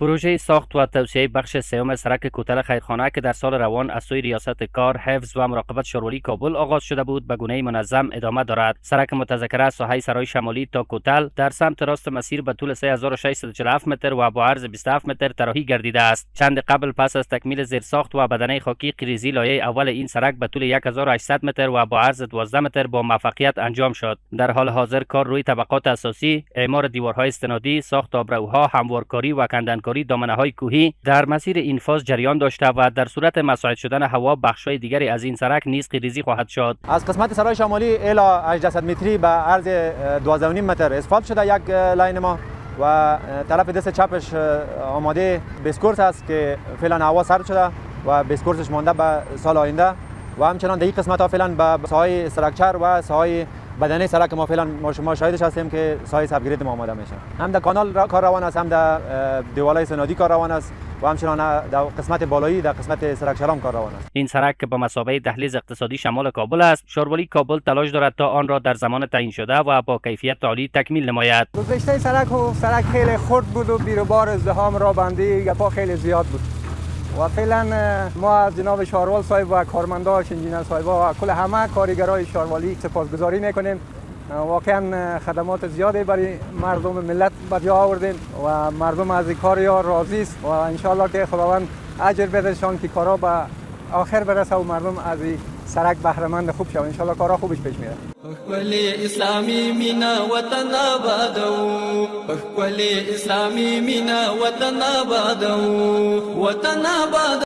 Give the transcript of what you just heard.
پروژه ساخت و توسعه بخش سوم سرک کوتل خیرخانه که در سال روان از سوی ریاست کار، حفظ و مراقبت شورولی کابل آغاز شده بود، به گونه منظم ادامه دارد. سرک متذکره از ساحه سرای شمالی تا کوتل در سمت راست مسیر به طول 3647 متر و با عرض 27 متر طراحی گردیده است. چند قبل پس از تکمیل زیرساخت و بدنه خاکی قیریزی لایه اول این سرک به طول 1800 متر و با عرض 12 متر با موفقیت انجام شد. در حال حاضر کار روی طبقات اساسی، اعمار دیوارهای استنادی، ساخت آبروها، هموارکاری و کندنکاری دامنه‌های کوهی در مسیر این فاز جریان داشته و در صورت مساعد شدن هوا بخش‌های دیگری از این سرک نیز قیریزی خواهد شد. از قسمت سرای شمالی الی 800 متری به عرض 12.5 متر اسفالت شده یک لاین ما و طرف دست چپش آماده بیسکورس است که فعلا هوا سرد شده و بیسکورسش مانده به سال آینده و همچنان در این قسمت ها فعلا به ساحه استراکچر و ساحه بدنه سرک ما فعلا شما شاهدش هستیم که ساحه سبگرید ما آماده میشه. هم در کانال کار روان است، هم در دیوالای سنادی کار روان است و همچنان در قسمت بالایی در قسمت استراکچر هم کار روان است. این سرک که به مثابه دهلیز اقتصادی شمال کابل است، شورولی کابل تلاش دارد تا آن را در زمان تعیین شده و با کیفیت عالی تکمیل نماید. گذشته سرک خیلی خرد بود و بیروبار ازدحام راه بندی گپا خیلی زیاد بود و فعلا ما از جناب شاروال صاحب و کارمنداش، انجینر صاحب و کل همه کارگرای شارولی سپاسگزاری میکنیم. واقعا خدمات زیادی برای مردم ملت به جا آوردین و مردم از این کار راضی است و ان شاء الله که خداوند اجر بدهشان که کارا به آخر برسه و مردم از این سرک بهره مند خوب شون. ان شاء الله کارا خوبش پیش میره. ولی اسلامی مینا وطن آبادو، ولی اسلامی مینا وطن آبادو، وطن آباد.